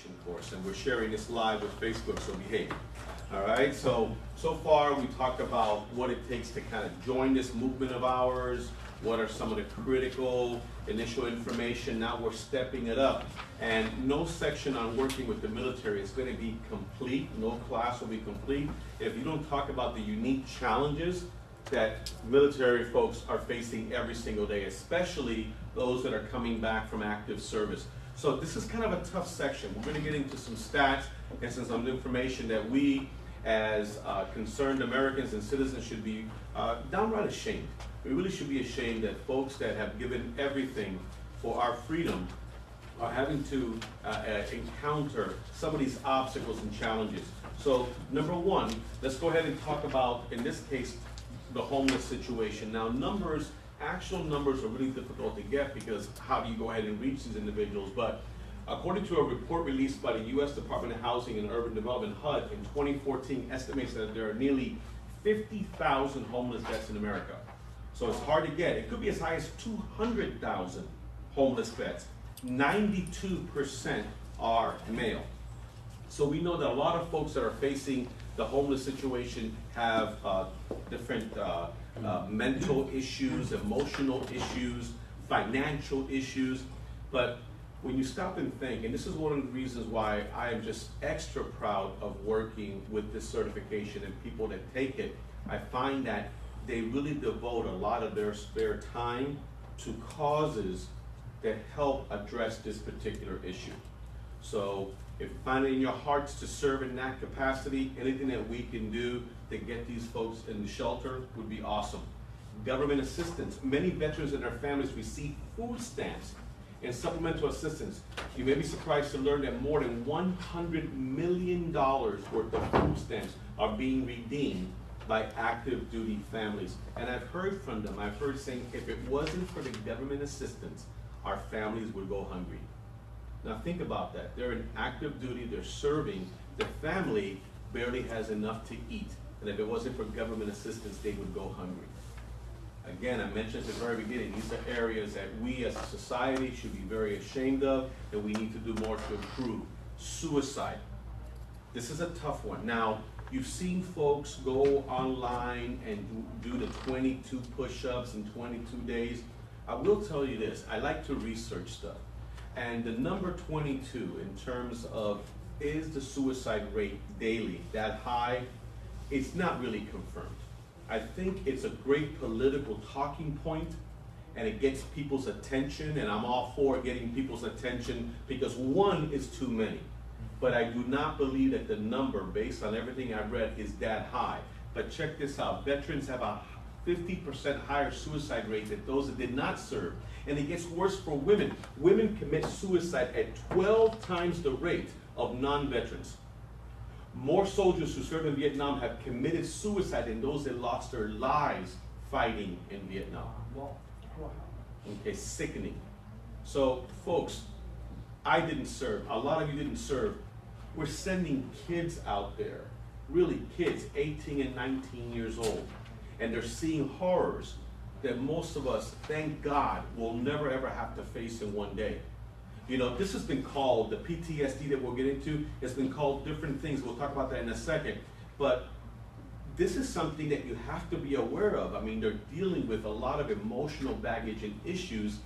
education course, and we're sharing this live with Facebook, so behave. All right, so far we talked about what it takes to kind of join this movement of ours, what are some of the critical initial information. Now we're stepping it up, and no section on working with the military is going to be complete, no class will be complete if you don't talk about the unique challenges that military folks are facing every single day, especially those that are coming back from active service. So this is kind of a tough section. We're going to get into some stats and some information that we as concerned Americans and citizens should be downright ashamed. We really should be ashamed that folks that have given everything for our freedom are having to encounter some of these obstacles and challenges. So number one, let's go ahead and talk about, in this case, the homeless situation. Now actual numbers are really difficult to get because how do you go ahead and reach these individuals? But according to a report released by the U.S. Department of Housing and Urban Development, HUD, in 2014, estimates that there are nearly 50,000 homeless vets in America. So it's hard to get. It could be as high as 200,000 homeless vets. 92% are male. So we know that a lot of folks that are facing the homeless situation have different mental issues, emotional issues, financial issues. But when you stop and think, and this is one of the reasons why I am just extra proud of working with this certification and people that take it, I find that they really devote a lot of their spare time to causes that help address this particular issue. So if you find it in your hearts to serve in that capacity, anything that we can do to get these folks in the shelter would be awesome. Government assistance. Many veterans and their families receive food stamps and supplemental assistance. You may be surprised to learn that more than $100 million worth of food stamps are being redeemed by active duty families. And I've heard from them, I've heard saying, if it wasn't for the government assistance, our families would go hungry. Now think about that. They're in active duty, they're serving, the family barely has enough to eat. And if it wasn't for government assistance, they would go hungry. Again, I mentioned at the very beginning, these are areas that we as a society should be very ashamed of, and we need to do more to improve. Suicide. This is a tough one. Now, you've seen folks go online and do the 22 push-ups in 22 days. I will tell you this, I like to research stuff. And the number 22 in terms of is the suicide rate daily that high, it's not really confirmed. I think it's a great political talking point and it gets people's attention, and I'm all for getting people's attention because one is too many. But I do not believe that the number, based on everything I've read, is that high. But check this out, veterans have a 50% higher suicide rate than those that did not serve. And it gets worse for women. Women commit suicide at 12 times the rate of non-veterans. More soldiers who served in Vietnam have committed suicide than those that lost their lives fighting in Vietnam. Okay, sickening. So folks, I didn't serve, a lot of you didn't serve. We're sending kids out there, really kids, 18 and 19 years old, and they're seeing horrors that most of us, thank God, will never ever have to face in one day. You know, this has been called, the PTSD that we'll get into, has been called different things. We'll talk about that in a second. But this is something that you have to be aware of. I mean, they're dealing with a lot of emotional baggage and issues.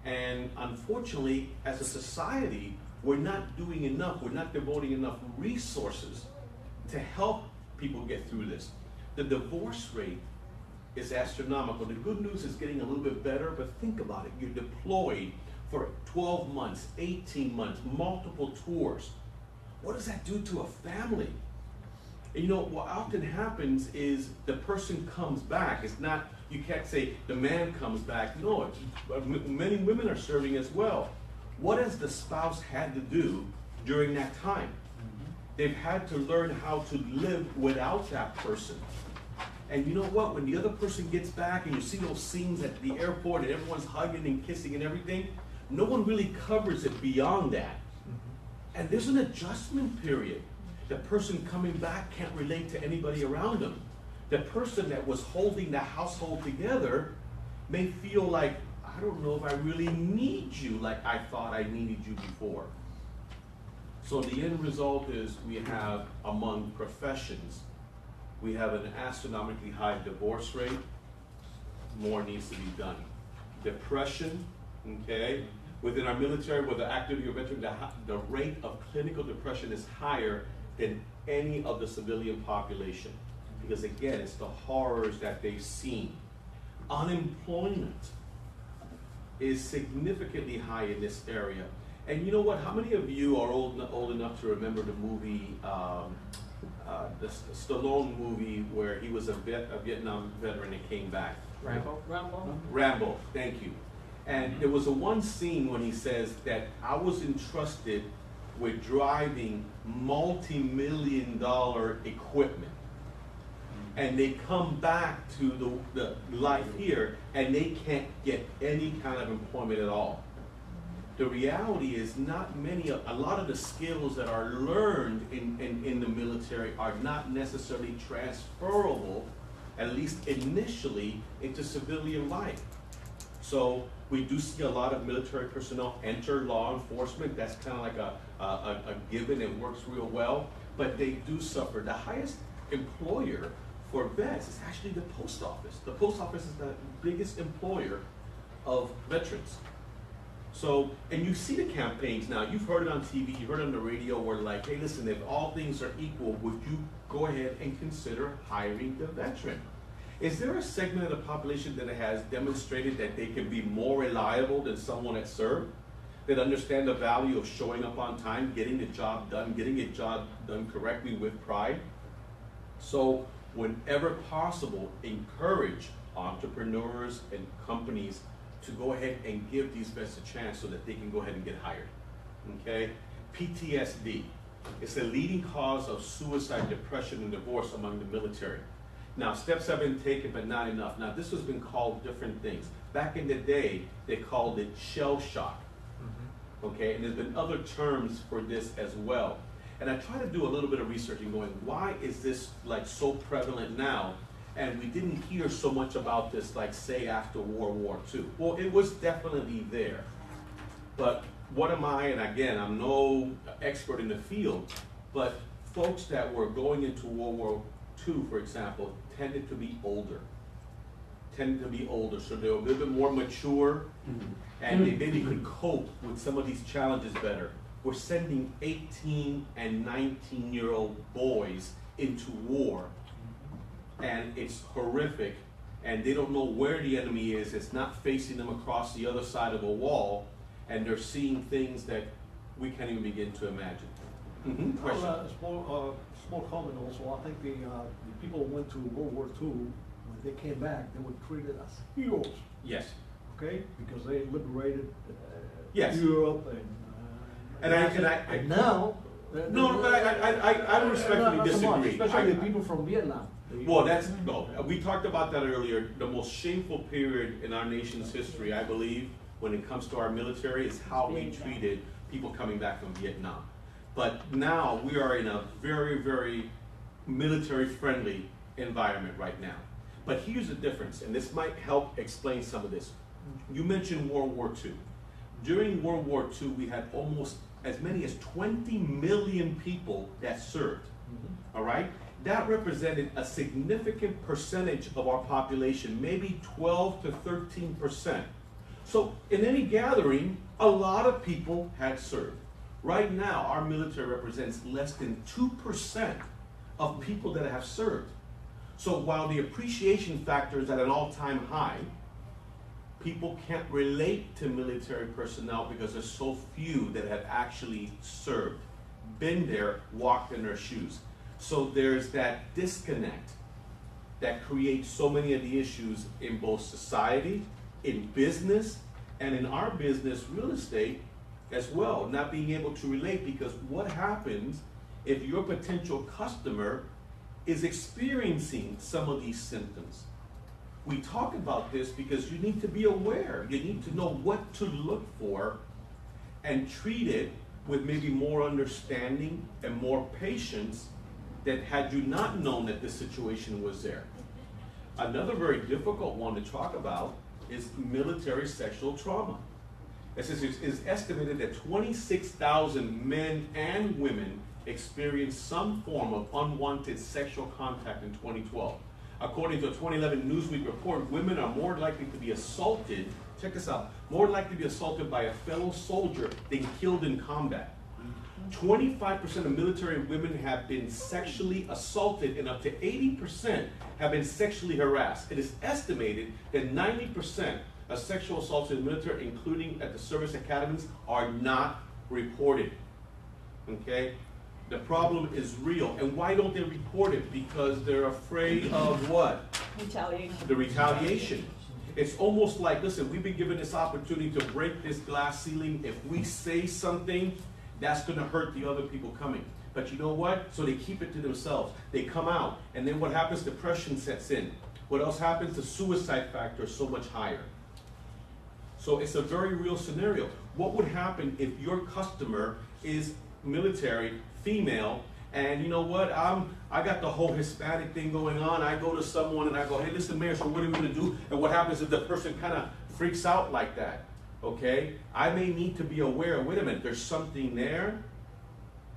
And unfortunately, as a society, we're not doing enough. We're not devoting enough resources to help people get through this. The divorce rate is astronomical. The good news is getting a little bit better, but think about it. You're deployed for 12 months, 18 months, multiple tours. What does that do to a family? And you know, what often happens is the person comes back. It's not, you can't say the man comes back. No, many women are serving as well. What has the spouse had to do during that time? They've had to learn how to live without that person. And you know what, when the other person gets back and you see those scenes at the airport and everyone's hugging and kissing and everything, no one really covers it beyond that. And there's an adjustment period. The person coming back can't relate to anybody around them. The person that was holding the household together may feel like, I don't know if I really need you like I thought I needed you before. So the end result is we have, among professions, we have an astronomically high divorce rate. More needs to be done. Depression, okay? Within our military, whether active or veteran, the rate of clinical depression is higher than any of the civilian population. Because again, it's the horrors that they've seen. Unemployment is significantly high in this area. And you know what? How many of you are old enough to remember the movie, the Stallone movie where he was a Vietnam veteran and came back? Rambo, thank you. And there was one scene when he says that I was entrusted with driving multi-million-dollar equipment. And they come back to the life here and they can't get any kind of employment at all. The reality is a lot of the skills that are learned in the military are not necessarily transferable, at least initially, into civilian life. So we do see a lot of military personnel enter law enforcement. That's kind of like a given. It works real well, but they do suffer. The highest employer for vets is actually the post office. The post office is the biggest employer of veterans. So, and you see the campaigns now, you've heard it on TV, you've heard it on the radio, where like, hey listen, if all things are equal, would you go ahead and consider hiring the veteran? Is there a segment of the population that has demonstrated that they can be more reliable than someone that served? That understand the value of showing up on time, getting the job done correctly with pride? So, whenever possible, encourage entrepreneurs and companies to go ahead and give these vets a chance so that they can go ahead and get hired, okay? PTSD, it's the leading cause of suicide, depression, and divorce among the military. Now, steps have been taken, but not enough. Now, this has been called different things. Back in the day, they called it shell shock, okay? And there's been other terms for this as well. And I try to do a little bit of research and going, why is this like so prevalent now? And we didn't hear so much about this, like say after World War II. Well, it was definitely there. But what am I, and again, I'm no expert in the field, but folks that were going into World War II, for example, tended to be older. So they were a little bit more mature, and they maybe could cope with some of these challenges better. We're sending 18 and 19-year-old boys into war, and it's horrific, and they don't know where the enemy is. It's not facing them across the other side of a wall, and they're seeing things that we can't even begin to imagine. Question? Small comment also. I think the people who went to World War II, when they came back, they were treated as heroes. Yes. Okay, because they liberated yes. Europe and now. No, but I respectfully disagree. Especially the people from Vietnam. Well, we talked about that earlier. The most shameful period in our nation's history, I believe, when it comes to our military, is how we treated people coming back from Vietnam. But now we are in a very, very military-friendly environment right now. But here's the difference, and this might help explain some of this. You mentioned World War II. During World War II, we had almost as many as 20 million people that served, all right? That represented a significant percentage of our population, maybe 12 to 13%. So in any gathering, a lot of people had served. Right now, our military represents less than 2% of people that have served. So while the appreciation factor is at an all-time high, people can't relate to military personnel because there's so few that have actually served, been there, walked in their shoes. So there's that disconnect that creates so many of the issues in both society, in business, and in our business, real estate, as well, not being able to relate, because what happens if your potential customer is experiencing some of these symptoms? We talk about this because you need to be aware. You need to know what to look for and treat it with maybe more understanding and more patience than had you not known that this situation was there. Another very difficult one to talk about is military sexual trauma. It says it's estimated that 26,000 men and women experienced some form of unwanted sexual contact in 2012. According to a 2011 Newsweek report, women are more likely to be assaulted, check this out, more likely to be assaulted by a fellow soldier than killed in combat. 25% of military women have been sexually assaulted, and up to 80% have been sexually harassed. It is estimated that 90% of sexual assaults in the military, including at the service academies, are not reported. Okay? The problem is real. And why don't they report it? Because they're afraid of what? Retaliation. The retaliation. It's almost like, listen, we've been given this opportunity to break this glass ceiling. If we say something, that's going to hurt the other people coming. But you know what? So they keep it to themselves. They come out, and then what happens? Depression sets in. What else happens? The suicide factor is so much higher. So it's a very real scenario. What would happen if your customer is military, female, and you know what? I got the whole Hispanic thing going on. I go to someone and I go, hey, listen, Mayor, so what are we going to do? And what happens if the person kind of freaks out like that? Okay, I may need to be aware, wait a minute, there's something there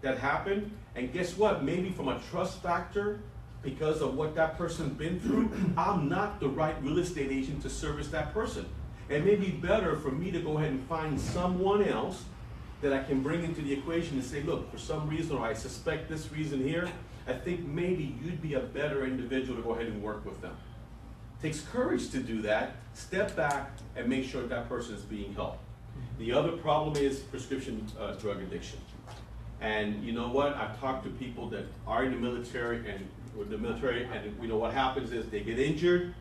that happened, and guess what? Maybe from a trust factor, because of what that person's been through, I'm not the right real estate agent to service that person. It may be better for me to go ahead and find someone else that I can bring into the equation and say, look, for some reason, or I suspect this reason here, I think maybe you'd be a better individual to go ahead and work with them. Takes courage to do that. Step back and make sure that person is being helped. The other problem is prescription drug addiction. And you know what? I've talked to people that are in the military and you know what happens is they get injured,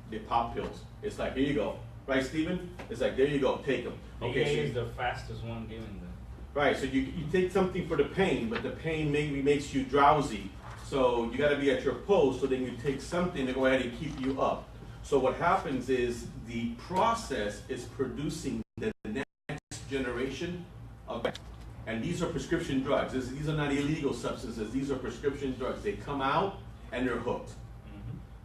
they pop pills. It's like, here you go. Right, Stephen? It's like, there you go, take them. Okay, so is the fastest one given them. Right, so you take something for the pain, but the pain maybe makes you drowsy. So you got to be at your post, so then you take something to go ahead and keep you up. So what happens is the process is producing the next generation of, and these are prescription drugs. These are not illegal substances. These are prescription drugs. They come out and they're hooked.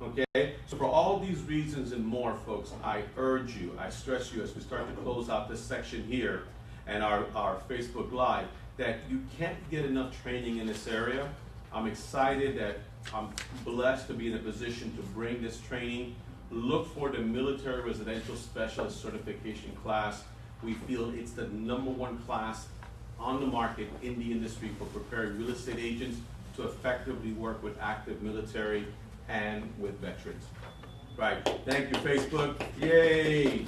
Okay? So for all these reasons and more, folks, I urge you, I stress you as we start to close out this section here and our Facebook Live, that you can't get enough training in this area. I'm excited that I'm blessed to be in a position to bring this training. Look for the Military Residential Specialist Certification class. We feel it's the #1 class on the market in the industry for preparing real estate agents to effectively work with active military and with veterans. Right, thank you, Facebook. Yay!